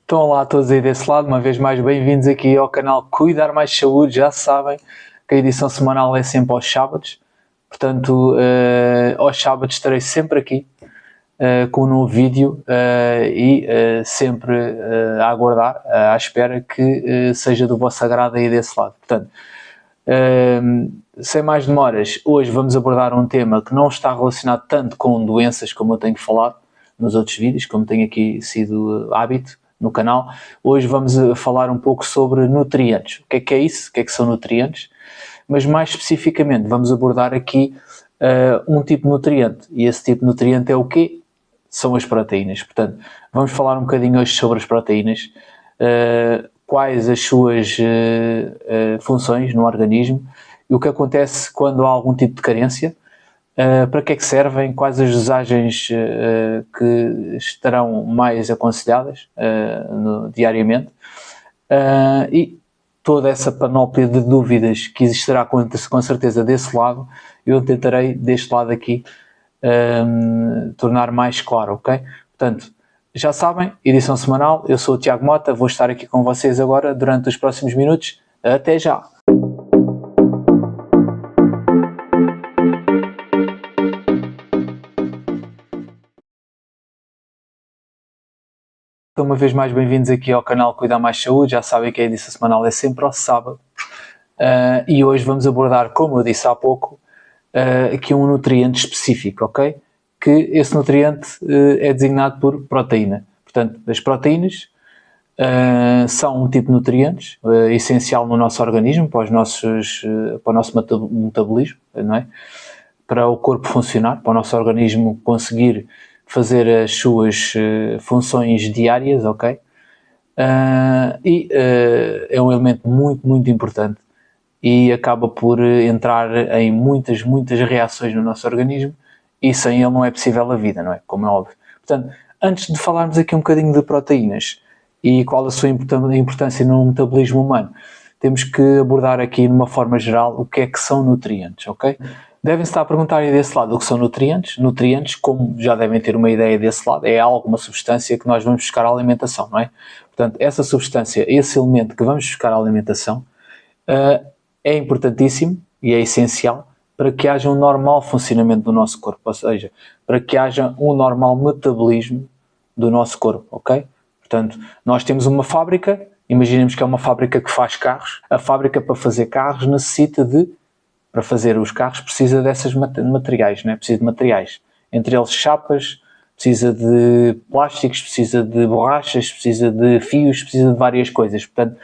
Então, olá a todos aí desse lado, uma vez mais bem-vindos aqui ao canal Cuidar Mais Saúde. Já sabem que a edição semanal é sempre aos sábados, portanto, aos sábados estarei sempre aqui com um novo vídeo e sempre a aguardar, à espera que seja do vosso agrado aí desse lado. Portanto, sem mais demoras, hoje vamos abordar um tema que não está relacionado tanto com doenças como eu tenho falado nos outros vídeos, como tem aqui sido hábito no canal. Hoje vamos falar um pouco sobre nutrientes. O que é isso? O que são nutrientes? Mas mais especificamente vamos abordar aqui um tipo de nutriente. E esse tipo de nutriente é o quê? São as proteínas. Portanto, vamos falar um bocadinho hoje sobre as proteínas, quais as suas funções no organismo e o que acontece quando há algum tipo de carência, para que é que servem, quais as dosagens que estarão mais aconselhadas diariamente, e toda essa panóplia de dúvidas que existirá com certeza desse lado, eu tentarei deste lado aqui tornar mais claro, ok? Portanto, já sabem, edição semanal, eu sou o Tiago Mota, vou estar aqui com vocês agora durante os próximos minutos. Até já! Então, uma vez mais bem-vindos aqui ao canal Cuidar Mais Saúde. Já sabem que a edição semanal é sempre ao sábado. E hoje vamos abordar, como eu disse há pouco, aqui um nutriente específico, ok? Que esse nutriente é designado por proteína. Portanto, as proteínas são um tipo de nutrientes essencial no nosso organismo, para o nosso metabolismo, não é? Para o corpo funcionar, para o nosso organismo conseguir fazer as suas funções diárias, ok? É um elemento muito, muito importante e acaba por entrar em muitas reações no nosso organismo, e sem ele não é possível a vida, não é? Como é óbvio. Portanto, antes de falarmos aqui um bocadinho de proteínas e qual a sua importância no metabolismo humano, temos que abordar aqui, de uma forma geral, o que é que são nutrientes, ok? Devem estar a perguntar aí desse lado o que são nutrientes. Nutrientes, como já devem ter uma ideia desse lado, é alguma substância que nós vamos buscar à alimentação, não é? Portanto, essa substância, esse elemento que vamos buscar à alimentação, é importantíssimo e é essencial para que haja um normal funcionamento do nosso corpo, ou seja, para que haja um normal metabolismo do nosso corpo, ok? Portanto, nós temos uma fábrica, imaginemos que é uma fábrica que faz carros. A fábrica, para fazer carros, para fazer os carros, precisa desses materiais, né? Precisa de materiais, entre eles chapas, precisa de plásticos, precisa de borrachas, precisa de fios, precisa de várias coisas. Portanto,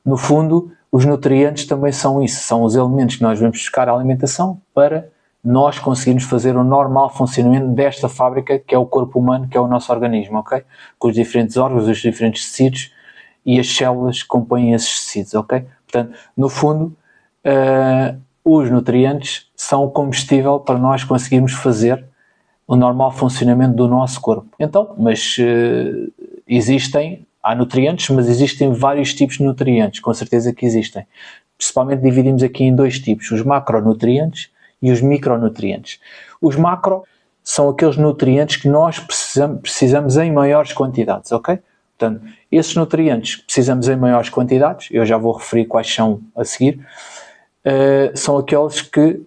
no fundo, os nutrientes também são isso, são os elementos que nós vamos buscar à alimentação para nós conseguirmos fazer o normal funcionamento desta fábrica, que é o corpo humano, que é o nosso organismo, ok? Com os diferentes órgãos, os diferentes tecidos e as células que compõem esses tecidos, ok? Portanto, no fundo, os nutrientes são o combustível para nós conseguirmos fazer o normal funcionamento do nosso corpo. Então, mas há nutrientes, mas existem vários tipos de nutrientes, com certeza que existem. Principalmente dividimos aqui em dois tipos, os macronutrientes e os micronutrientes. Os macro são aqueles nutrientes que nós precisamos em maiores quantidades, ok? Portanto, esses nutrientes que precisamos em maiores quantidades, eu já vou referir quais são a seguir, são aqueles que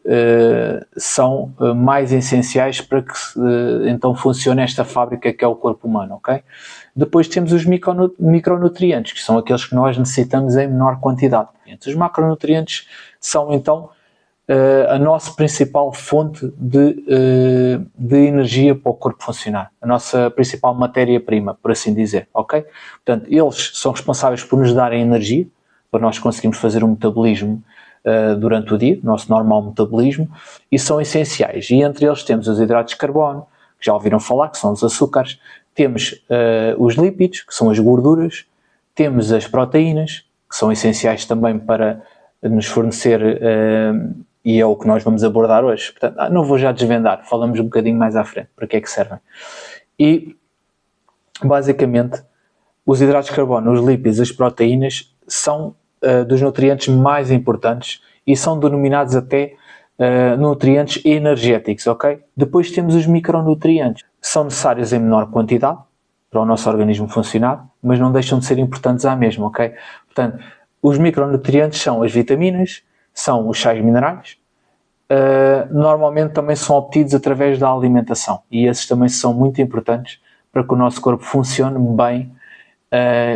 são mais essenciais para que então funcione esta fábrica que é o corpo humano, ok? Depois temos os micronutrientes, que são aqueles que nós necessitamos em menor quantidade. Os macronutrientes são então a nossa principal fonte de energia para o corpo funcionar, a nossa principal matéria-prima, por assim dizer, ok? Portanto, eles são responsáveis por nos darem energia, para nós conseguirmos fazer um metabolismo durante o dia, o nosso normal metabolismo, e são essenciais. E entre eles temos os hidratos de carbono, que já ouviram falar, que são os açúcares, temos os lípidos, que são as gorduras, temos as proteínas, que são essenciais também para nos fornecer, e é o que nós vamos abordar hoje. Portanto, não vou já desvendar, falamos um bocadinho mais à frente, para que é que servem. E, basicamente, os hidratos de carbono, os lípidos, as proteínas, são dos nutrientes mais importantes e são denominados até nutrientes energéticos, ok? Depois temos os micronutrientes, são necessários em menor quantidade para o nosso organismo funcionar, mas não deixam de ser importantes à mesma, ok? Portanto, os micronutrientes são as vitaminas, são os sais minerais, normalmente também são obtidos através da alimentação e esses também são muito importantes para que o nosso corpo funcione bem,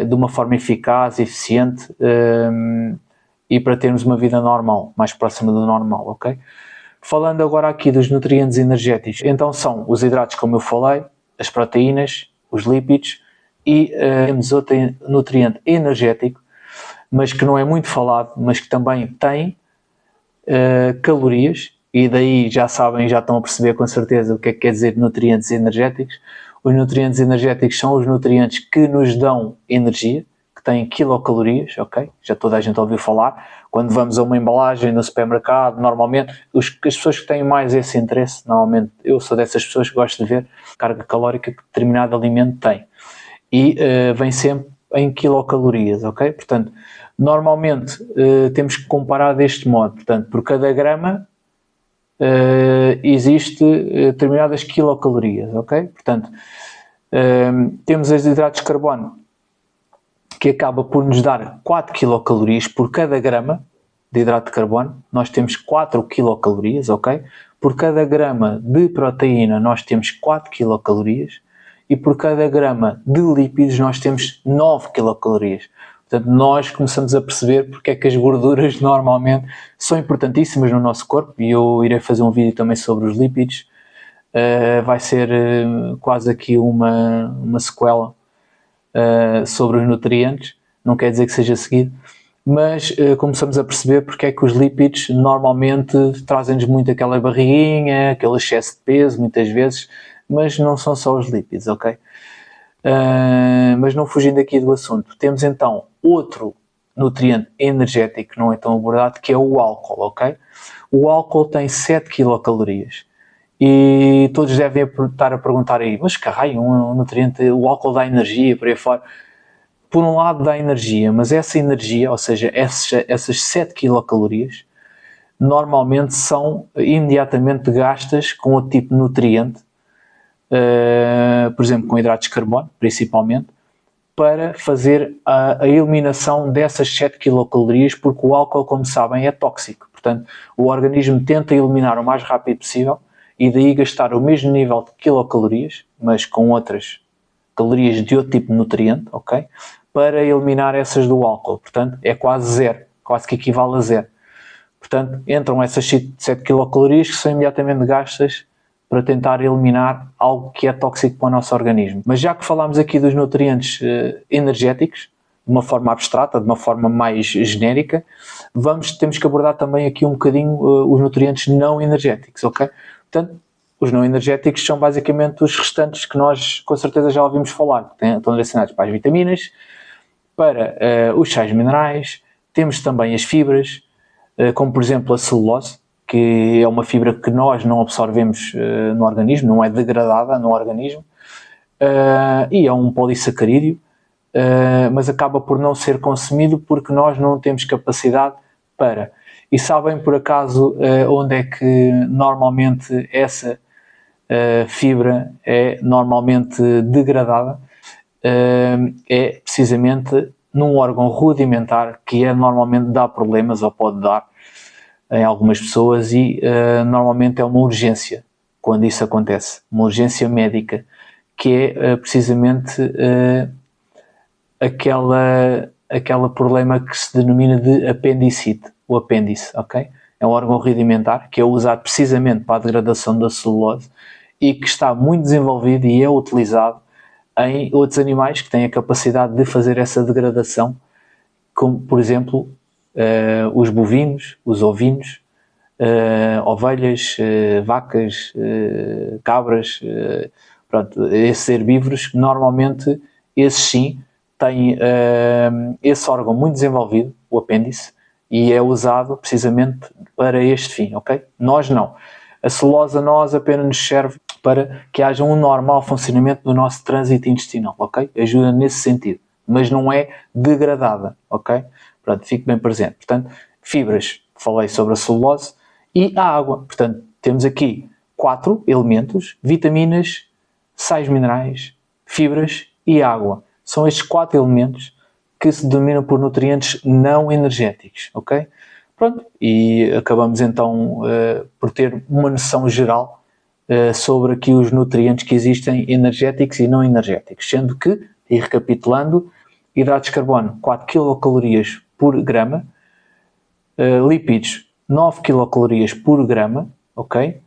de uma forma eficaz, eficiente, e para termos uma vida normal, mais próxima do normal, ok? Falando agora aqui dos nutrientes energéticos, então são os hidratos, como eu falei, as proteínas, os lípidos e temos outro nutriente energético, mas que não é muito falado, mas que também tem calorias, e daí já sabem, já estão a perceber com certeza o que é que quer dizer nutrientes energéticos. Os nutrientes energéticos são os nutrientes que nos dão energia, que têm quilocalorias, ok? Já toda a gente ouviu falar. Quando vamos a uma embalagem no supermercado, normalmente, as pessoas que têm mais esse interesse, normalmente eu sou dessas pessoas que gosto de ver a carga calórica que determinado alimento tem. E vem sempre em quilocalorias, ok? Portanto, normalmente temos que comparar deste modo. Portanto, por cada grama existe determinadas quilocalorias, ok? Portanto, temos os hidratos de carbono, que acaba por nos dar 4 quilocalorias por cada grama de hidrato de carbono. Nós temos 4 quilocalorias, ok? Por cada grama de proteína nós temos 4 quilocalorias e por cada grama de lípidos nós temos 9 quilocalorias. Portanto, nós começamos a perceber porque é que as gorduras normalmente são importantíssimas no nosso corpo, e eu irei fazer um vídeo também sobre os lípidos. Vai ser quase aqui uma sequela sobre os nutrientes, não quer dizer que seja seguido, mas começamos a perceber porque é que os lípidos normalmente trazem-nos muito aquela barriguinha, aquele excesso de peso, muitas vezes, mas não são só os lípidos, ok? Mas não fugindo aqui do assunto, temos então outro nutriente energético que não é tão abordado, que é o álcool, ok? O álcool tem 7 quilocalorias. E todos devem estar a perguntar aí, mas que raio, um nutriente, o álcool dá energia, por aí fora. Por um lado dá energia, mas essa energia, ou seja, essas 7 quilocalorias, normalmente são imediatamente gastas com outro tipo de nutriente, por exemplo, com hidratos de carbono, principalmente, para fazer a eliminação dessas 7 quilocalorias, porque o álcool, como sabem, é tóxico. Portanto, o organismo tenta eliminar o mais rápido possível, e daí gastar o mesmo nível de quilocalorias, mas com outras calorias de outro tipo de nutriente, ok? Para eliminar essas do álcool. Portanto, é quase zero, quase que equivale a zero. Portanto, entram essas 7 quilocalorias que são imediatamente gastas para tentar eliminar algo que é tóxico para o nosso organismo. Mas já que falámos aqui dos nutrientes energéticos, de uma forma abstrata, de uma forma mais genérica, temos que abordar também aqui um bocadinho os nutrientes não energéticos, ok? Portanto, os não energéticos são basicamente os restantes que nós com certeza já ouvimos falar. Estão direcionados para as vitaminas, para os sais minerais, temos também as fibras, como por exemplo a celulose, que é uma fibra que nós não absorvemos no organismo, não é degradada no organismo, e é um polissacarídeo, mas acaba por não ser consumido porque nós não temos capacidade para. E sabem por acaso onde é que normalmente essa fibra é normalmente degradada? É precisamente num órgão rudimentar que normalmente dá problemas, ou pode dar em algumas pessoas, e normalmente é uma urgência quando isso acontece, uma urgência médica, que é precisamente aquele problema que se denomina de apendicite, o apêndice, ok? É um órgão rudimentar que é usado precisamente para a degradação da celulose e que está muito desenvolvido e é utilizado em outros animais que têm a capacidade de fazer essa degradação, como por exemplo os bovinos, os ovinos, ovelhas, vacas, cabras, pronto, esses herbívoros, normalmente esses sim têm esse órgão muito desenvolvido, o apêndice, e é usado precisamente para este fim, ok? Nós não. A celulose a nós apenas nos serve para que haja um normal funcionamento do nosso trânsito intestinal, ok? Ajuda nesse sentido, mas não é degradada, ok? Pronto, fique bem presente. Portanto, fibras, falei sobre a celulose, e a água. Portanto, temos aqui 4 elementos: vitaminas, sais minerais, fibras e água. São estes 4 elementos que se denominam por nutrientes não energéticos, ok? Pronto, e acabamos então por ter uma noção geral sobre aqui os nutrientes que existem energéticos e não energéticos, sendo que, e recapitulando, hidratos de carbono 4 quilocalorias por grama, lípidos 9 quilocalorias por grama, ok?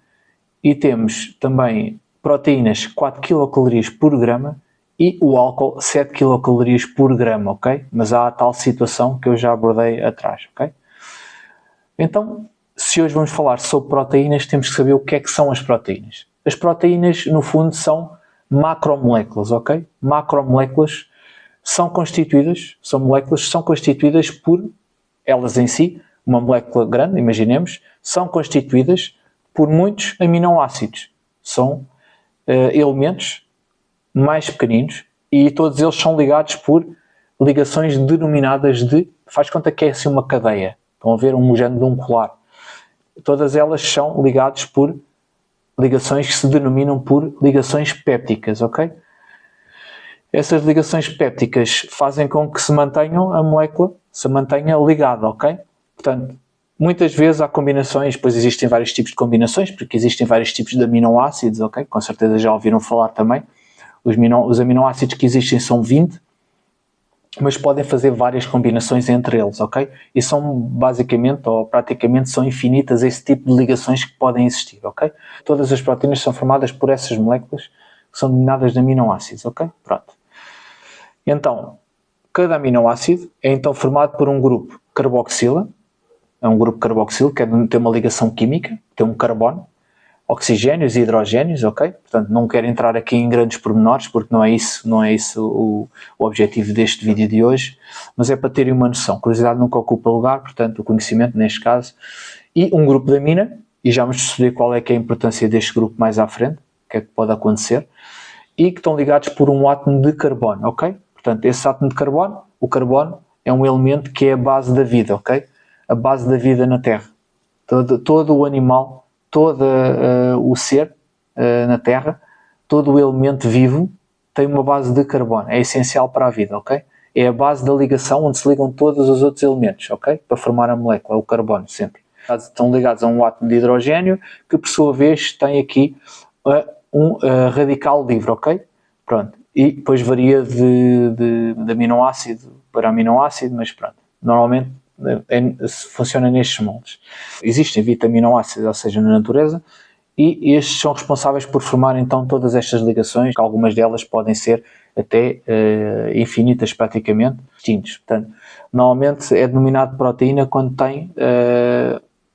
E temos também proteínas 4 quilocalorias por grama e o álcool 7 quilocalorias por grama, ok? Mas há a tal situação que eu já abordei atrás, ok? Então, se hoje vamos falar sobre proteínas, temos que saber o que é que são as proteínas. As proteínas, no fundo, são macromoléculas, ok? Macromoléculas são constituídas, são moléculas que são constituídas por elas em si, uma molécula grande, imaginemos, são constituídas por muitos aminoácidos. São elementos mais pequeninos e todos eles são ligados por ligações denominadas de, faz conta que é assim uma cadeia, estão a ver um género de um colar. Todas elas são ligadas por ligações que se denominam por ligações pépticas, ok? Essas ligações pépticas fazem com que se mantenham a molécula, se mantenha ligada, ok? Portanto, muitas vezes há combinações, pois existem vários tipos de combinações, porque existem vários tipos de aminoácidos, ok? Com certeza já ouviram falar também. Os aminoácidos que existem são 20, mas podem fazer várias combinações entre eles, ok? E são basicamente, ou praticamente, são infinitas esse tipo de ligações que podem existir, ok? Todas as proteínas são formadas por essas moléculas que são denominadas de aminoácidos, ok? Pronto. Então, cada aminoácido é então formado por um grupo carboxila, é um grupo carboxilo que tem uma ligação química, tem um carbono, oxigénios e hidrogénios, ok? Portanto, não quero entrar aqui em grandes pormenores, porque não é isso o objetivo deste vídeo de hoje, mas é para terem uma noção. Curiosidade nunca ocupa lugar, portanto, o conhecimento neste caso. E um grupo de amina, e já vamos perceber qual é que é a importância deste grupo mais à frente, o que é que pode acontecer, e que estão ligados por um átomo de carbono, ok? Portanto, esse átomo de carbono, o carbono é um elemento que é a base da vida, ok? A base da vida na Terra. Todo o animal, todo o ser na Terra, todo o elemento vivo tem uma base de carbono. É essencial para a vida, ok? É a base da ligação onde se ligam todos os outros elementos, ok? Para formar a molécula, o carbono, sempre. Estão ligados a um átomo de hidrogênio que, por sua vez, tem aqui um radical livre, ok? Pronto. E depois varia de aminoácido para aminoácido, mas pronto. Normalmente funciona nestes moldes. Existem vitaminoácidos, ou seja, na natureza, e estes são responsáveis por formar então todas estas ligações, que algumas delas podem ser até infinitas praticamente, distintos. Portanto, normalmente é denominado proteína quando tem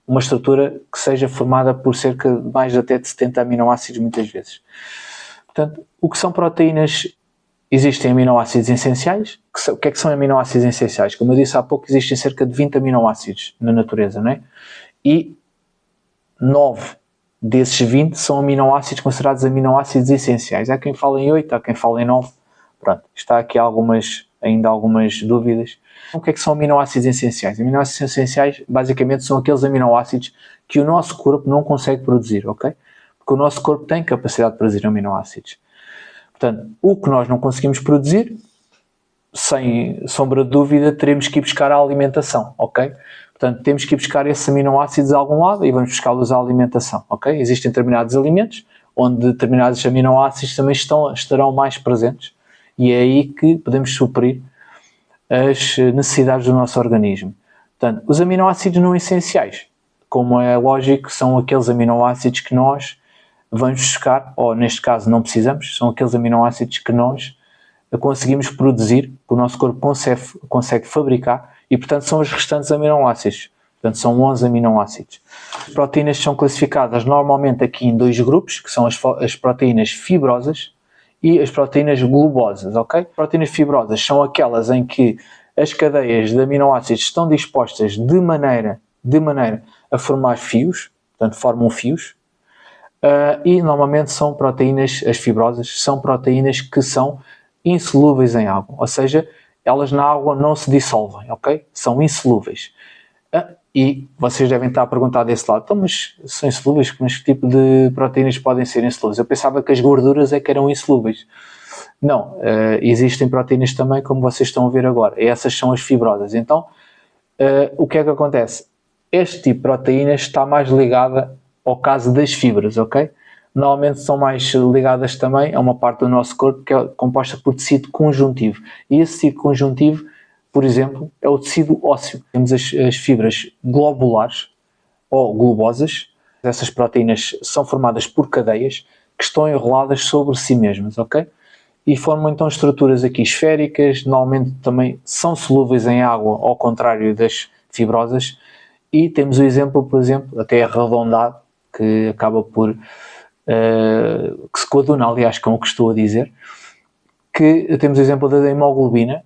uma estrutura que seja formada por cerca de mais até de 70 aminoácidos muitas vezes. Portanto, o que são proteínas? Existem aminoácidos essenciais. O que é que são aminoácidos essenciais? Como eu disse há pouco, existem cerca de 20 aminoácidos na natureza, não é? E 9 desses 20 são aminoácidos considerados aminoácidos essenciais. Há quem fale em 8, há quem fale em 9. Pronto, está aqui ainda algumas dúvidas. O que é que são aminoácidos essenciais? Aminoácidos essenciais, basicamente, são aqueles aminoácidos que o nosso corpo não consegue produzir, ok? Porque o nosso corpo tem capacidade de produzir aminoácidos. Portanto, o que nós não conseguimos produzir, sem sombra de dúvida, teremos que ir buscar a alimentação, ok? Portanto, temos que ir buscar esses aminoácidos a algum lado e vamos buscá-los à alimentação, ok? Existem determinados alimentos onde determinados aminoácidos também estarão mais presentes e é aí que podemos suprir as necessidades do nosso organismo. Portanto, os aminoácidos não essenciais, como é lógico, são aqueles aminoácidos que nós vamos buscar, ou neste caso não precisamos, são aqueles aminoácidos que nós conseguimos produzir, que o nosso corpo consegue fabricar, e portanto são os restantes aminoácidos. Portanto são 11 aminoácidos. As proteínas são classificadas normalmente aqui em 2 grupos, que são as proteínas fibrosas e as proteínas globosas, ok? Proteínas fibrosas são aquelas em que as cadeias de aminoácidos estão dispostas de maneira a formar fios, portanto formam fios, e normalmente são proteínas, as fibrosas, são proteínas que são insolúveis em água, ou seja, elas na água não se dissolvem, ok? São insolúveis. E vocês devem estar a perguntar desse lado, então, mas são insolúveis, mas que tipo de proteínas podem ser insolúveis? Eu pensava que as gorduras é que eram insolúveis. Não, existem proteínas também, como vocês estão a ver agora. Essas são as fibrosas. Então, o que é que acontece? Este tipo de proteína está mais ligada ao caso das fibras, ok? Normalmente são mais ligadas também a uma parte do nosso corpo que é composta por tecido conjuntivo. E esse tecido conjuntivo, por exemplo, é o tecido ósseo. Temos as fibras globulares ou globosas. Essas proteínas são formadas por cadeias que estão enroladas sobre si mesmas, ok? E formam então estruturas aqui esféricas, normalmente também são solúveis em água, ao contrário das fibrosas. E temos o exemplo, por exemplo, até arredondado, que acaba por que se coaduna, aliás, com o que estou a dizer, que temos o exemplo da hemoglobina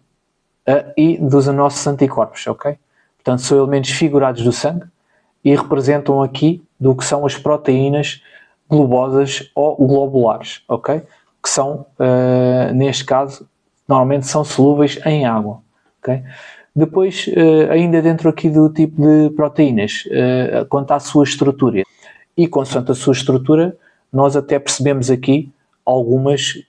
e dos nossos anticorpos, ok? Portanto, são elementos figurados do sangue e representam aqui do que são as proteínas globosas ou globulares, ok? Que são, neste caso, normalmente são solúveis em água, ok? Depois, ainda dentro aqui do tipo de proteínas, quanto à sua estrutura. E consoante a sua estrutura, nós até percebemos aqui algumas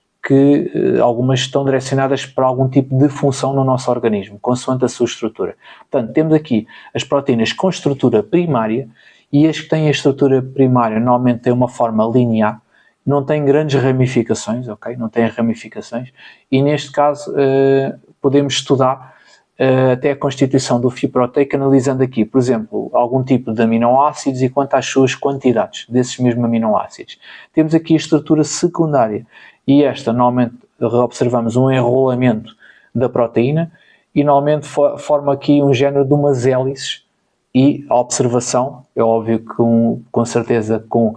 estão direcionadas para algum tipo de função no nosso organismo, consoante a sua estrutura. Portanto, temos aqui as proteínas com estrutura primária e as que têm a estrutura primária normalmente têm uma forma linear, não têm grandes ramificações, ok? Não têm ramificações e neste caso podemos estudar até a constituição do fio proteico, analisando aqui, por exemplo, algum tipo de aminoácidos e quanto às suas quantidades desses mesmos aminoácidos. Temos aqui a estrutura secundária e esta, normalmente, observamos um enrolamento da proteína e normalmente forma aqui um género de umas hélices e a observação, é óbvio que com certeza com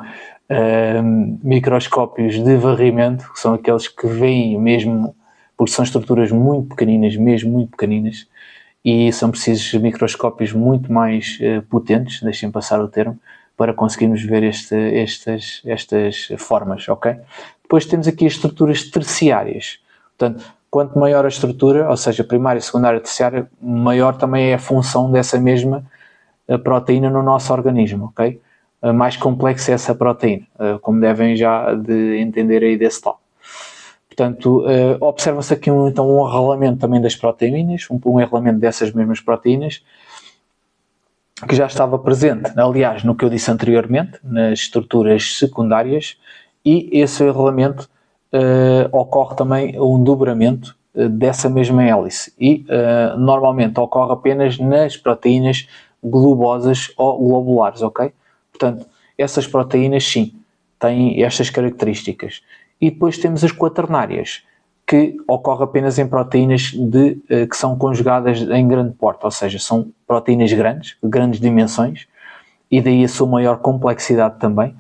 microscópios de varrimento, que são aqueles que veem mesmo, porque são estruturas muito pequeninas, mesmo muito pequeninas, e são precisos microscópios muito mais potentes, deixem passar o termo, para conseguirmos ver estas formas, ok? Depois temos aqui as estruturas terciárias. Portanto, quanto maior a estrutura, ou seja, primária, secundária, terciária, maior também é a função dessa mesma proteína no nosso organismo, ok? Mais complexa é essa proteína, como devem já de entender aí desse lado. Portanto, observa-se aqui então um enrolamento também das proteínas, um enrolamento dessas mesmas proteínas, que já estava presente, aliás, no que eu disse anteriormente, nas estruturas secundárias, e esse enrolamento ocorre também um dobramento dessa mesma hélice, e normalmente ocorre apenas nas proteínas globosas ou globulares, ok? Portanto, essas proteínas, sim, têm estas características. E depois temos as quaternárias, que ocorre apenas em proteínas que são conjugadas em grande porte, ou seja, são proteínas grandes, de grandes dimensões, e daí a sua maior complexidade também.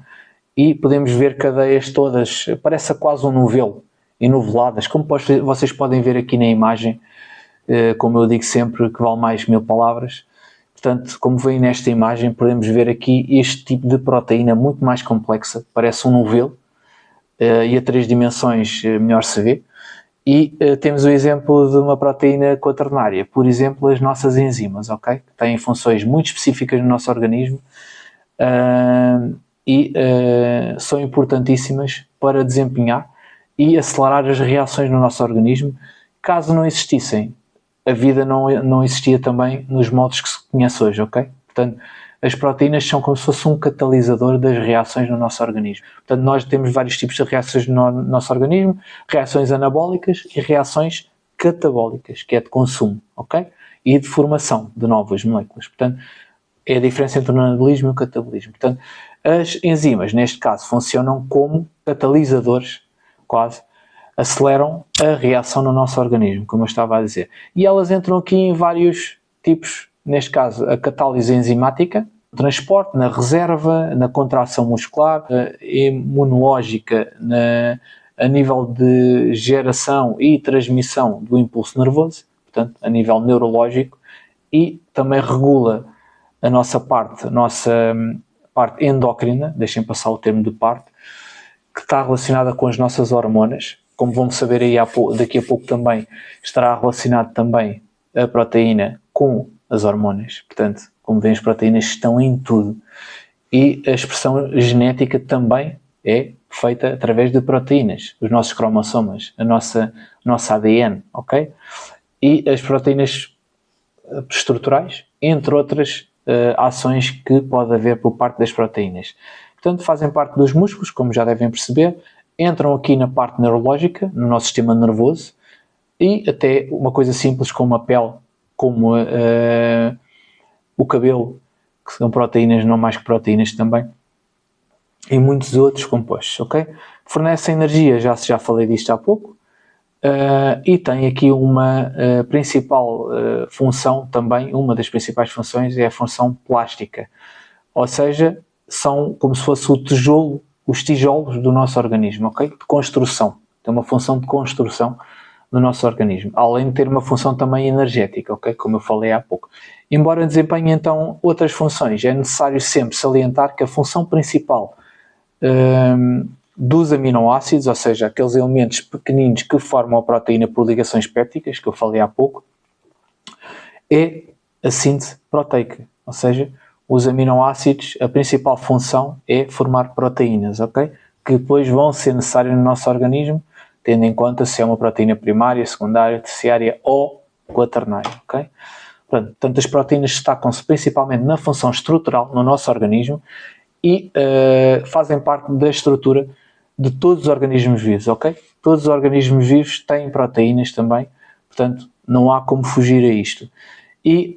E podemos ver cadeias todas, parece quase um novelo, enoveladas, como vocês podem ver aqui na imagem, como eu digo sempre, que vale mais 1000 palavras. Portanto, como veem nesta imagem, podemos ver aqui este tipo de proteína muito mais complexa, parece um novelo, e a 3 dimensões melhor se vê. E temos o exemplo de uma proteína quaternária, por exemplo, as nossas enzimas, ok? Que têm funções muito específicas no nosso organismo e são importantíssimas para desempenhar e acelerar as reações no nosso organismo. Caso não existissem, a vida não existia também nos moldes que se conhece hoje, ok? Portanto, as proteínas são como se fosse um catalisador das reações no nosso organismo. Portanto, nós temos vários tipos de reações no nosso organismo, reações anabólicas e reações catabólicas, que é de consumo, ok? E de formação de novas moléculas. Portanto, é a diferença entre o anabolismo e o catabolismo. Portanto, as enzimas, neste caso, funcionam como catalisadores, quase, aceleram a reação no nosso organismo, como eu estava a dizer. E elas entram aqui em vários tipos, neste caso, a catálise enzimática, transporte, na reserva, na contração muscular, imunológica, a nível de geração e transmissão do impulso nervoso, portanto, a nível neurológico, e também regula a nossa parte endócrina, deixem passar o termo de parte, que está relacionada com as nossas hormonas. Como vão saber aí daqui a pouco também, estará relacionado também a proteína com as hormonas. Portanto, como veem, as proteínas estão em tudo. E a expressão genética também é feita através de proteínas, os nossos cromossomas, nosso ADN, ok? E as proteínas estruturais, entre outras ações que pode haver por parte das proteínas. Portanto, fazem parte dos músculos, como já devem perceber, entram aqui na parte neurológica, no nosso sistema nervoso, e até uma coisa simples como a pele, como o cabelo, que são proteínas, não mais que proteínas também, e muitos outros compostos, ok? Fornecem energia, já falei disto há pouco, e tem aqui uma principal função também, uma das principais funções é a função plástica, ou seja, são como se fosse o tijolo, os tijolos do nosso organismo, ok? De construção, tem uma função de construção do nosso organismo, além de ter uma função também energética, ok? Como eu falei há pouco. Embora desempenhe então outras funções, é necessário sempre salientar que a função principal dos aminoácidos, ou seja, aqueles elementos pequeninos que formam a proteína por ligações pépticas, que eu falei há pouco, é a síntese proteica, ou seja, os aminoácidos, a principal função é formar proteínas, ok? Que depois vão ser necessárias no nosso organismo, tendo em conta se é uma proteína primária, secundária, terciária ou quaternária, ok? Portanto, as proteínas destacam-se principalmente na função estrutural no nosso organismo e fazem parte da estrutura de todos os organismos vivos, ok? Todos os organismos vivos têm proteínas também, portanto, não há como fugir a isto. E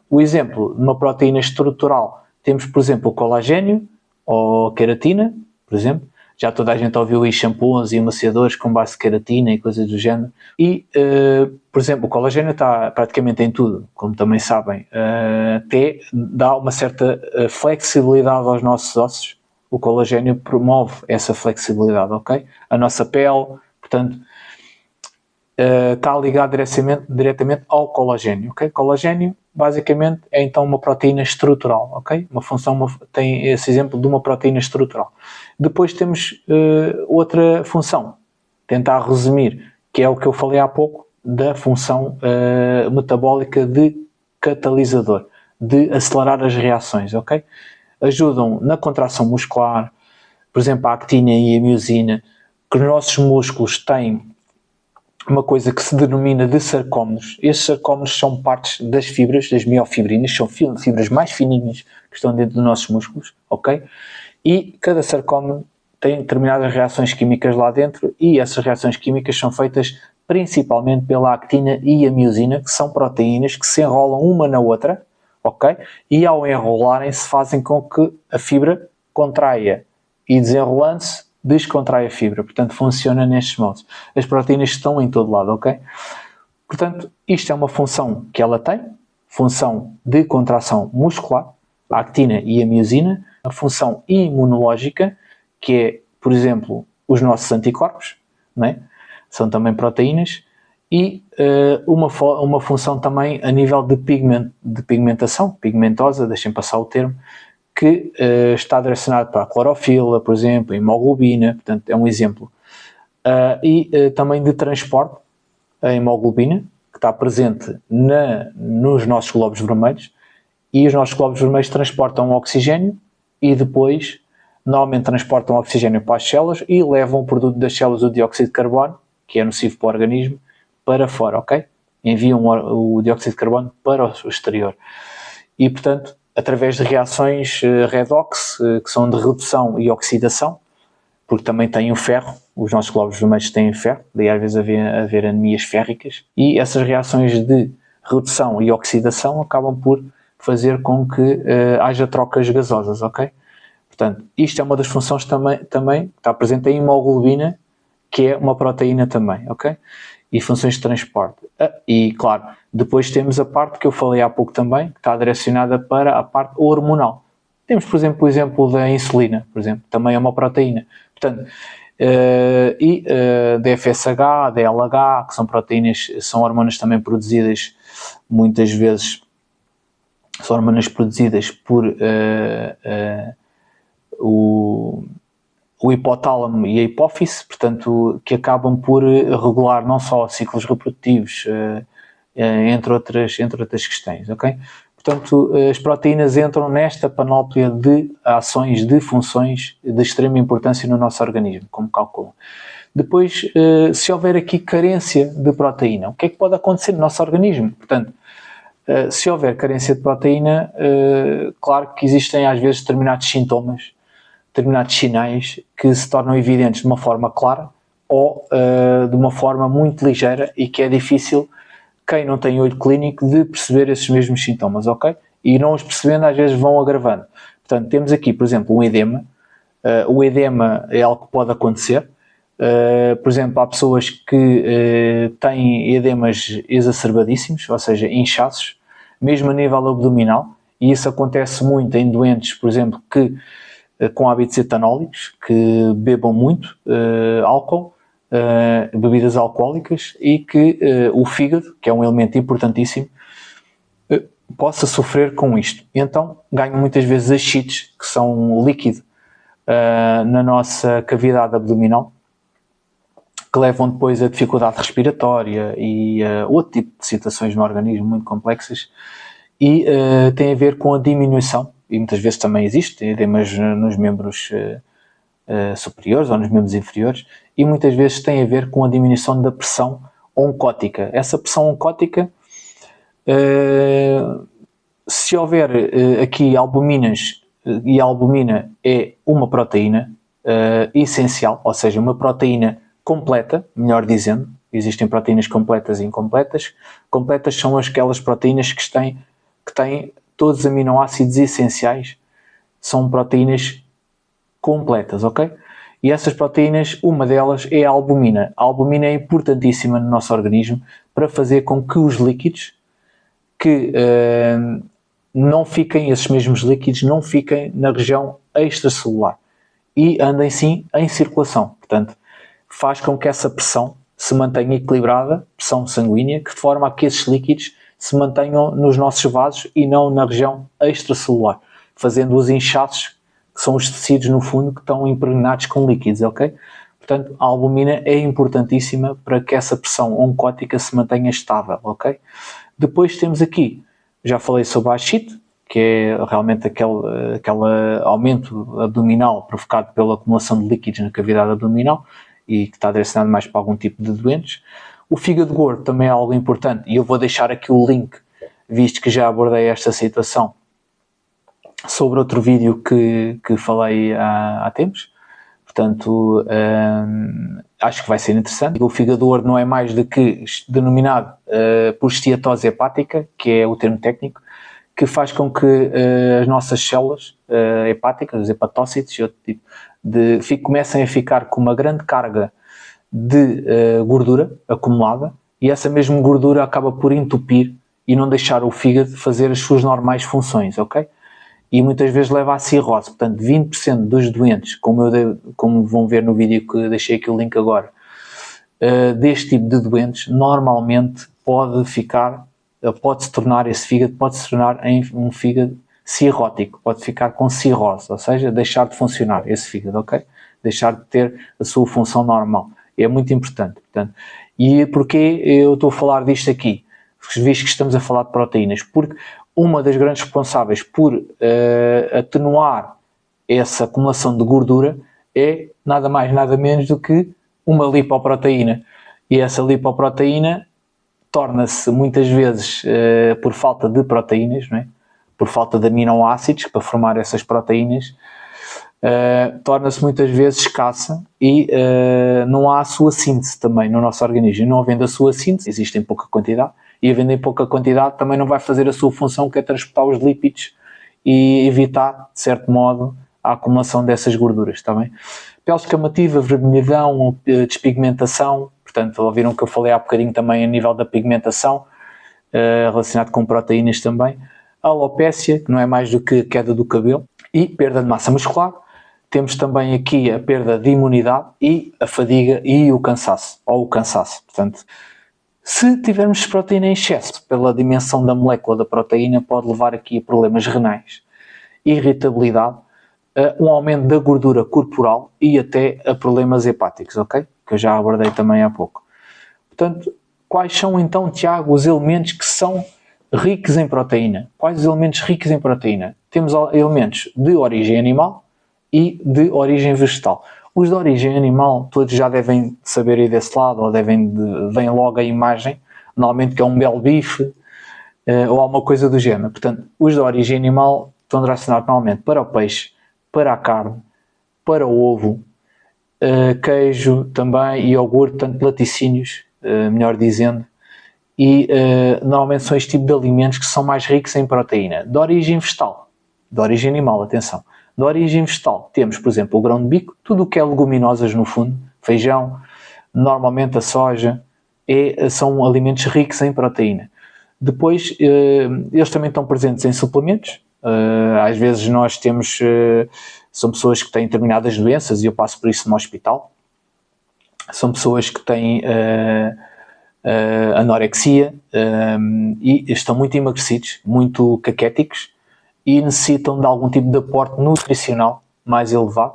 o exemplo de uma proteína estrutural, temos, por exemplo, o colagênio ou a queratina, por exemplo. Já toda a gente ouviu aí shampoos e emaciadores com base de queratina e coisas do género. E, por exemplo, o colagênio está praticamente em tudo, como também sabem. Até dá uma certa flexibilidade aos nossos ossos. O colagênio promove essa flexibilidade, ok? A nossa pele, portanto, está ligado diretamente ao colagênio, ok? Colagênio, basicamente, é então uma proteína estrutural, ok? Tem esse exemplo de uma proteína estrutural. Depois temos outra função, tentar resumir, que é o que eu falei há pouco, da função metabólica de catalisador, de acelerar as reações, ok? Ajudam na contração muscular, por exemplo, a actina e a miosina, que os nossos músculos têm uma coisa que se denomina de sarcómeros. Esses sarcómeros são partes das fibras, das miofibrinas, são fibras mais fininhas que estão dentro dos nossos músculos, ok? E cada sarcómero tem determinadas reações químicas lá dentro e essas reações químicas são feitas principalmente pela actina e a miosina, que são proteínas que se enrolam uma na outra, ok? E ao enrolarem-se fazem com que a fibra contraia e desenrolando-se descontrai a fibra, portanto funciona nestes modos. As proteínas estão em todo lado, ok? Portanto, isto é uma função que ela tem, função de contração muscular, a actina e a miosina, a função imunológica, que é, por exemplo, os nossos anticorpos, não é? São também proteínas, e uma função também a nível de pigmentação, pigmentosa, deixem passar o termo, que está direcionado para a clorofila, por exemplo, a hemoglobina, portanto é um exemplo. E também de transporte, a hemoglobina, que está presente nos nossos glóbulos vermelhos, e os nossos glóbulos vermelhos transportam o oxigênio e depois, normalmente transportam o oxigênio para as células e levam o produto das células, o dióxido de carbono, que é nocivo para o organismo, para fora, ok? Enviam o dióxido de carbono para o exterior. E, portanto, através de reações redox, que são de redução e oxidação, porque também têm o ferro, os nossos glóbulos vermelhos têm ferro, daí às vezes haver anemias férricas, e essas reações de redução e oxidação acabam por fazer com que haja trocas gasosas, ok? Portanto, isto é uma das funções também está presente a hemoglobina, que é uma proteína também, ok? E funções de transporte. E, claro, depois temos a parte que eu falei há pouco também, que está direcionada para a parte hormonal. Temos, por exemplo, o exemplo da insulina, por exemplo, também é uma proteína. Portanto, DFSH, DLH, que são proteínas, são hormonas também produzidas, muitas vezes, são hormonas produzidas por o hipotálamo e a hipófise, portanto, que acabam por regular não só ciclos reprodutivos, entre outras questões, ok? Portanto, as proteínas entram nesta panóplia de ações, de funções de extrema importância no nosso organismo, como calculam. Depois, se houver aqui carência de proteína, o que é que pode acontecer no nosso organismo? Portanto, se houver carência de proteína, claro que existem às vezes determinados sintomas, determinados sinais que se tornam evidentes de uma forma clara ou de uma forma muito ligeira e que é difícil quem não tem olho clínico de perceber esses mesmos sintomas, ok? E não os percebendo às vezes vão agravando. Portanto, temos aqui, por exemplo, um edema. O edema é algo que pode acontecer. Por exemplo, há pessoas que têm edemas exacerbadíssimos, ou seja, inchaços, mesmo a nível abdominal, e isso acontece muito em doentes, por exemplo, que com hábitos etanólicos, que bebam muito álcool, bebidas alcoólicas, e que o fígado, que é um elemento importantíssimo, possa sofrer com isto. E então ganham muitas vezes ascites, que são um líquido na nossa cavidade abdominal, que levam depois a dificuldade respiratória e outro tipo de situações no organismo muito complexas, e tem a ver com a diminuição, e muitas vezes também existe edemas nos membros superiores ou nos membros inferiores, e muitas vezes tem a ver com a diminuição da pressão oncótica. Essa pressão oncótica, se houver aqui albuminas, e a albumina é uma proteína essencial, ou seja, uma proteína completa, melhor dizendo, existem proteínas completas e incompletas. Completas são aquelas proteínas que têm todos os aminoácidos essenciais, são proteínas completas, ok? E essas proteínas, uma delas é a albumina. A albumina é importantíssima no nosso organismo para fazer com que os líquidos, esses mesmos líquidos não fiquem na região extracelular e andem sim em circulação. Portanto, faz com que essa pressão se mantenha equilibrada, pressão sanguínea, que de forma a que esses líquidos se mantenham nos nossos vasos e não na região extracelular, fazendo os inchaços, que são os tecidos no fundo que estão impregnados com líquidos, ok? Portanto, a albumina é importantíssima para que essa pressão oncótica se mantenha estável, ok? Depois temos aqui, já falei sobre a ascite, que é realmente aquele aumento abdominal provocado pela acumulação de líquidos na cavidade abdominal e que está direcionado mais para algum tipo de doentes. O fígado gordo também é algo importante, e eu vou deixar aqui o link, visto que já abordei esta situação, sobre outro vídeo que falei há tempos. Portanto, acho que vai ser interessante. O fígado gordo não é mais do que denominado por esteatose hepática, que é o termo técnico, que faz com que as nossas células hepáticas, os hepatócitos e outro tipo, comecem a ficar com uma grande carga de gordura acumulada, e essa mesma gordura acaba por entupir e não deixar o fígado fazer as suas normais funções, ok? E muitas vezes leva à cirrose. Portanto, 20% dos doentes, como vão ver no vídeo que deixei aqui o link agora, deste tipo de doentes, normalmente pode-se tornar em um fígado cirrótico, pode ficar com cirrose, ou seja, deixar de funcionar esse fígado, ok? Deixar de ter a sua função normal. É muito importante. Portanto, e porquê eu estou a falar disto aqui? Visto que estamos a falar de proteínas, porque uma das grandes responsáveis por atenuar essa acumulação de gordura é nada mais, nada menos do que uma lipoproteína. E essa lipoproteína torna-se muitas vezes, por falta de proteínas, não é? Por falta de aminoácidos para formar essas proteínas, torna-se muitas vezes escassa e não há a sua síntese também no nosso organismo. Não havendo a sua síntese, existe em pouca quantidade, e havendo em pouca quantidade também não vai fazer a sua função, que é transportar os lípidos e evitar, de certo modo, a acumulação dessas gorduras, está bem? Pele escamativa, vermelhidão, despigmentação, portanto, ouviram que eu falei há bocadinho também a nível da pigmentação, relacionado com proteínas também. A alopécia, que não é mais do que a queda do cabelo, e perda de massa muscular. Temos também aqui a perda de imunidade e a fadiga e o cansaço, Portanto, se tivermos proteína em excesso, pela dimensão da molécula da proteína, pode levar aqui a problemas renais, irritabilidade, um aumento da gordura corporal e até a problemas hepáticos, ok? Que eu já abordei também há pouco. Portanto, quais são então, Tiago, os elementos que são ricos em proteína. Quais os elementos ricos em proteína? Temos elementos de origem animal e de origem vegetal. Os de origem animal, todos já devem saber ir desse lado, ou vem logo a imagem, normalmente que é um belo bife, ou alguma coisa do género. Portanto, os de origem animal estão direcionados normalmente para o peixe, para a carne, para o ovo, queijo também, e iogurte, portanto laticínios, melhor dizendo, e normalmente são este tipo de alimentos que são mais ricos em proteína. De origem vegetal, de origem animal, atenção. De origem vegetal temos, por exemplo, o grão de bico, tudo o que é leguminosas no fundo, feijão, normalmente a soja, são alimentos ricos em proteína. Depois, eles também estão presentes em suplementos. Às vezes nós temos, são pessoas que têm determinadas doenças, e eu passo por isso no hospital. São pessoas que têm anorexia e estão muito emagrecidos, muito caquéticos, e necessitam de algum tipo de aporte nutricional mais elevado,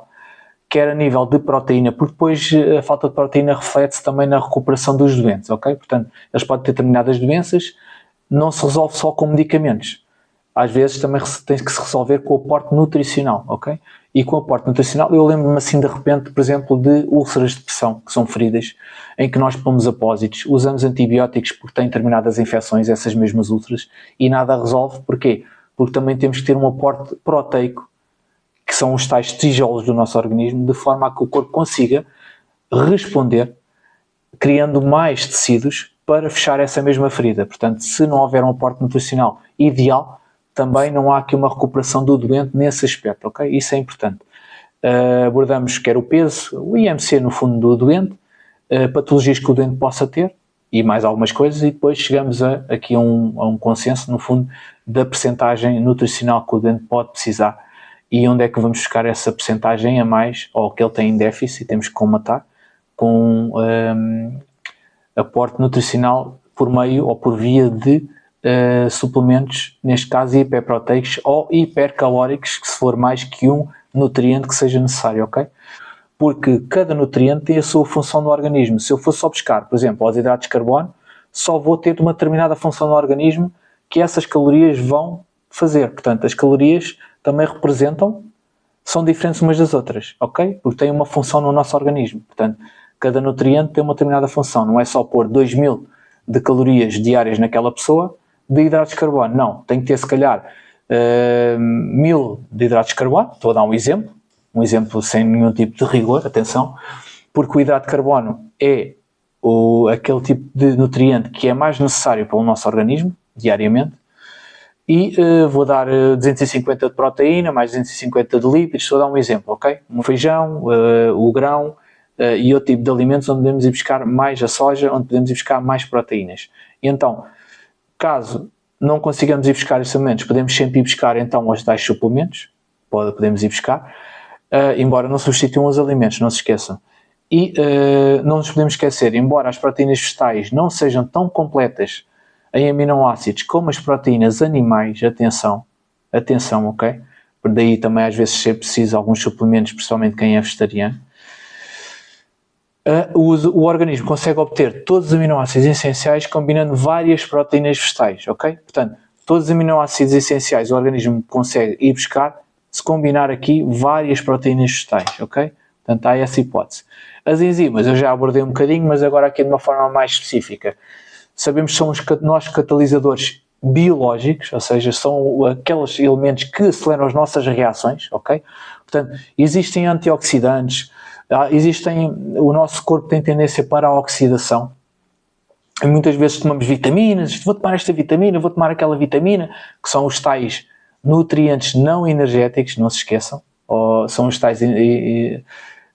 quer a nível de proteína, porque depois a falta de proteína reflete-se também na recuperação dos doentes, ok? Portanto, eles podem ter determinadas doenças, não se resolve só com medicamentos. Às vezes também tem que se resolver com o aporte nutricional, ok? E com o aporte nutricional, eu lembro-me assim de repente, por exemplo, de úlceras de pressão, que são feridas, em que nós pomos apósitos, usamos antibióticos porque têm determinadas infecções, essas mesmas úlceras, e nada resolve. Porquê? Porque também temos que ter um aporte proteico, que são os tais tijolos do nosso organismo, de forma a que o corpo consiga responder, criando mais tecidos para fechar essa mesma ferida. Portanto, se não houver um aporte nutricional ideal, também não há aqui uma recuperação do doente nesse aspecto, ok? Isso é importante. Abordamos quer o peso, o IMC no fundo do doente, patologias que o doente possa ter, e mais algumas coisas, e depois chegamos aqui a um consenso, no fundo, da percentagem nutricional que o doente pode precisar, e onde é que vamos buscar essa percentagem a mais, ou que ele tem em déficit, e temos que comatar com aporte nutricional por meio ou por via de suplementos, neste caso hiperproteicos ou hipercalóricos, que se for mais que um nutriente que seja necessário, ok? Porque cada nutriente tem a sua função no organismo. Se eu for só buscar, por exemplo, os hidratos de carbono, só vou ter uma determinada função no organismo que essas calorias vão fazer. Portanto, as calorias também são diferentes umas das outras, ok? Porque têm uma função no nosso organismo. Portanto, cada nutriente tem uma determinada função. Não é só pôr 2000 de calorias diárias naquela pessoa de hidratos de carbono. Não, tem que ter se calhar 1000 de hidratos de carbono. Estou a dar um exemplo sem nenhum tipo de rigor, atenção, porque o hidrato de carbono é aquele tipo de nutriente que é mais necessário para o nosso organismo, diariamente, e vou dar 250 de proteína, mais 250 de lípidos, estou a dar um exemplo, ok? O feijão, o grão e outro tipo de alimentos onde podemos ir buscar mais a soja, onde podemos ir buscar mais proteínas. E então, caso não consigamos ir buscar esses alimentos, podemos sempre ir buscar então os tais suplementos, podemos ir buscar, embora não substituam os alimentos, não se esqueçam. E não nos podemos esquecer, embora as proteínas vegetais não sejam tão completas em aminoácidos como as proteínas animais, atenção, ok? Por daí também às vezes ser preciso alguns suplementos, principalmente quem é vegetariano. O organismo consegue obter todos os aminoácidos essenciais combinando várias proteínas vegetais, ok? Portanto, todos os aminoácidos essenciais o organismo consegue ir buscar se combinar aqui várias proteínas vegetais, ok? Portanto, há essa hipótese. As enzimas eu já abordei um bocadinho, mas agora aqui de uma forma mais específica. Sabemos que são os nossos catalisadores biológicos, ou seja, são aqueles elementos que aceleram as nossas reações, ok? Portanto, existem antioxidantes, o nosso corpo tem tendência para a oxidação. E muitas vezes tomamos vitaminas, vou tomar esta vitamina, vou tomar aquela vitamina, que são os tais nutrientes não energéticos, não se esqueçam, ou são os tais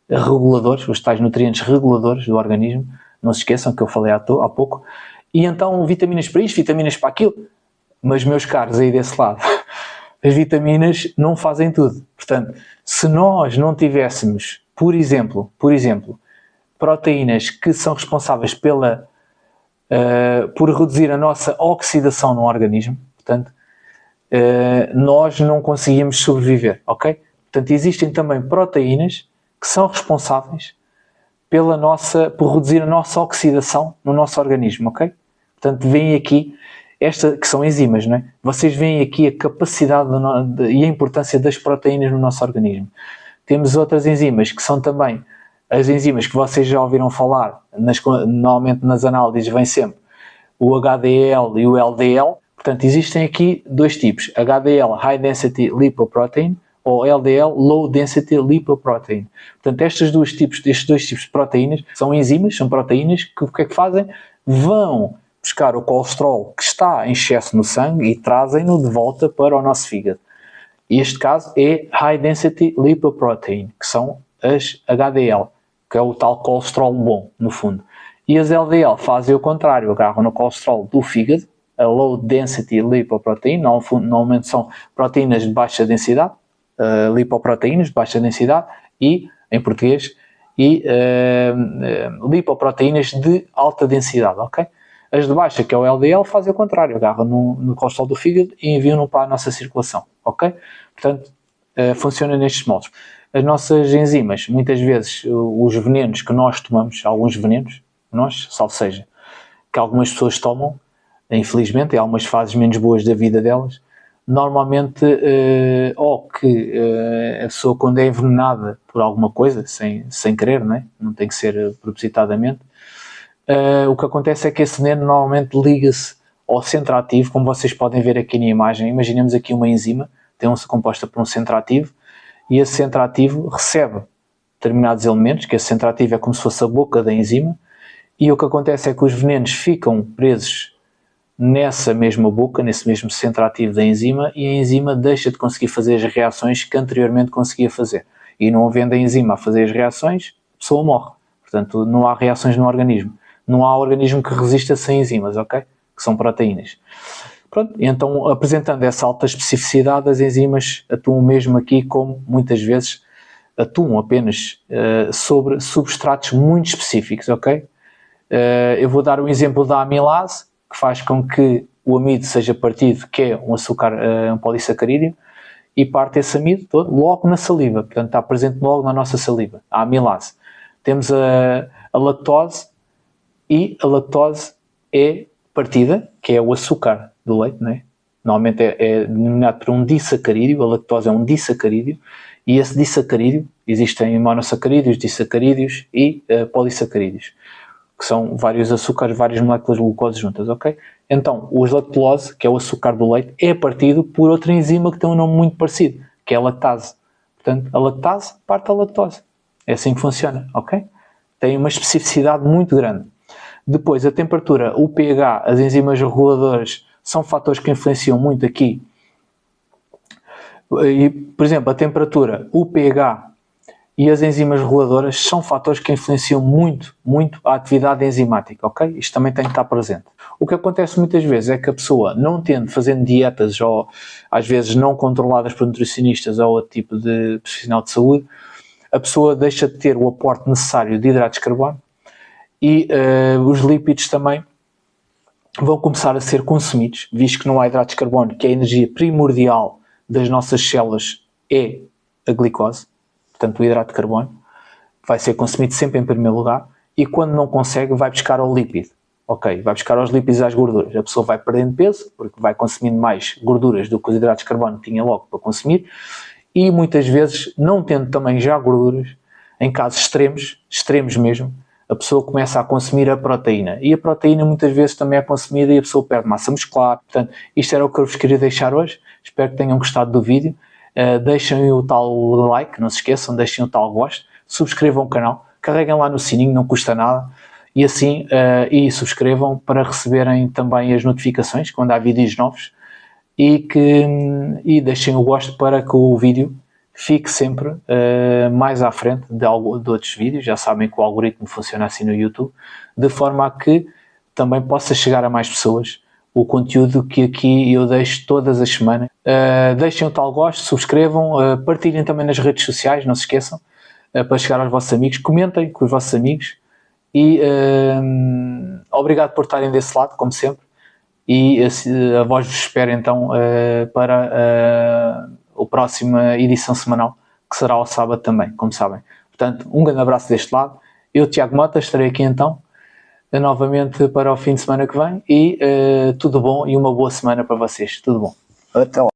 reguladores, os tais nutrientes reguladores do organismo, não se esqueçam que eu falei há pouco. E então vitaminas para isto, vitaminas para aquilo, mas meus caros aí desse lado, as vitaminas não fazem tudo. Portanto, se nós não tivéssemos, por exemplo, proteínas que são responsáveis por reduzir a nossa oxidação no organismo, portanto, nós não conseguimos sobreviver, ok? Portanto, existem também proteínas que são responsáveis por reduzir a nossa oxidação no nosso organismo, ok? Portanto, vem aqui que são enzimas, não é? Vocês veem aqui a capacidade e a importância das proteínas no nosso organismo. Temos outras enzimas que são também as enzimas que vocês já ouviram falar, normalmente nas análises vem sempre o HDL e o LDL. Portanto, existem aqui dois tipos, HDL, High Density Lipoprotein, ou LDL, Low Density Lipoprotein. Portanto, estes dois tipos de proteínas são enzimas, são proteínas que o que é que fazem? Vão buscar o colesterol que está em excesso no sangue e trazem-no de volta para o nosso fígado. E este caso é High Density Lipoprotein, que são as HDL, que é o tal colesterol bom, no fundo. E as LDL fazem o contrário, agarram no colesterol do fígado, a Low Density Lipoprotein, normalmente são proteínas de baixa densidade, lipoproteínas de baixa densidade, e, em português, lipoproteínas de alta densidade, ok? As de baixa, que é o LDL, fazem o contrário, agarram no colesterol do fígado e enviam-no para a nossa circulação, ok? Portanto, funciona nestes modos. As nossas enzimas, muitas vezes, os venenos que nós tomamos, alguns venenos, salvo seja, que algumas pessoas tomam, infelizmente, em algumas fases menos boas da vida delas, normalmente, ou que a pessoa, quando é envenenada por alguma coisa, sem querer, não tem que ser propositadamente, o que acontece é que esse veneno normalmente liga-se ao centro ativo, como vocês podem ver aqui na imagem. Imaginemos aqui uma enzima, tem-se composta por um centro ativo, e esse centro ativo recebe determinados elementos, que esse centro ativo é como se fosse a boca da enzima, e o que acontece é que os venenos ficam presos nessa mesma boca, nesse mesmo centro ativo da enzima, e a enzima deixa de conseguir fazer as reações que anteriormente conseguia fazer. E não havendo a enzima a fazer as reações, a pessoa morre. Portanto, não há reações no organismo. Não há organismo que resista sem enzimas, ok? Que são proteínas. Pronto, então, apresentando essa alta especificidade, as enzimas atuam mesmo aqui como, muitas vezes, atuam apenas sobre substratos muito específicos, ok? Eu vou dar um exemplo da amilase, que faz com que o amido seja partido, que é um açúcar, um polissacarídeo, e parte esse amido todo logo na saliva, portanto está presente logo na nossa saliva, a amilase. Temos a lactose, e a lactose é partida, que é o açúcar do leite, não é? Normalmente é denominado por um disacarídeo, a lactose é um disacarídeo, e esse disacarídeo, existem monossacarídeos, disacarídeos e polissacarídeos, que são vários açúcares, várias moléculas de glucose juntas, ok? Então, o lactulose, que é o açúcar do leite, é partido por outra enzima que tem um nome muito parecido, que é a lactase. Portanto, a lactase parte a lactose. É assim que funciona, ok? Tem uma especificidade muito grande. Depois, a temperatura, o pH, as enzimas reguladoras são fatores que influenciam muito aqui. E, por exemplo, a temperatura, o pH e as enzimas reguladoras são fatores que influenciam muito, muito a atividade enzimática, ok? Isto também tem que estar presente. O que acontece muitas vezes é que a pessoa, não tendo, fazendo dietas ou às vezes não controladas por nutricionistas ou outro tipo de profissional de saúde, a pessoa deixa de ter o aporte necessário de hidratos de carbono e os lípidos também vão começar a ser consumidos, visto que não há hidratos de carbono, que a energia primordial das nossas células é a glicose. Portanto, o hidrato de carbono vai ser consumido sempre em primeiro lugar, e quando não consegue vai buscar ao lípido, ok? Vai buscar aos lípidos e às gorduras. A pessoa vai perdendo peso, porque vai consumindo mais gorduras do que os hidratos de carbono tinha logo para consumir, e muitas vezes, não tendo também já gorduras, em casos extremos mesmo, a pessoa começa a consumir a proteína, e a proteína muitas vezes também é consumida e a pessoa perde massa muscular. Portanto, isto era o que eu vos queria deixar hoje. Espero que tenham gostado do vídeo. Deixem o tal like, não se esqueçam, deixem o tal gosto, subscrevam o canal, carreguem lá no sininho, não custa nada, e assim, e subscrevam para receberem também as notificações quando há vídeos novos, e deixem o gosto para que o vídeo fique sempre mais à frente de outros vídeos. Já sabem que o algoritmo funciona assim no YouTube, de forma a que também possa chegar a mais pessoas o conteúdo que aqui eu deixo todas as semanas. Deixem o tal gosto, subscrevam, partilhem também nas redes sociais, não se esqueçam, para chegar aos vossos amigos, comentem com os vossos amigos, e obrigado por estarem desse lado, como sempre, e a vós vos espero então para a próxima edição semanal, que será ao sábado também, como sabem. Portanto, um grande abraço deste lado. Eu, Tiago Mota, estarei aqui então novamente para o fim de semana que vem e tudo bom e uma boa semana para vocês. Tudo bom. Até lá.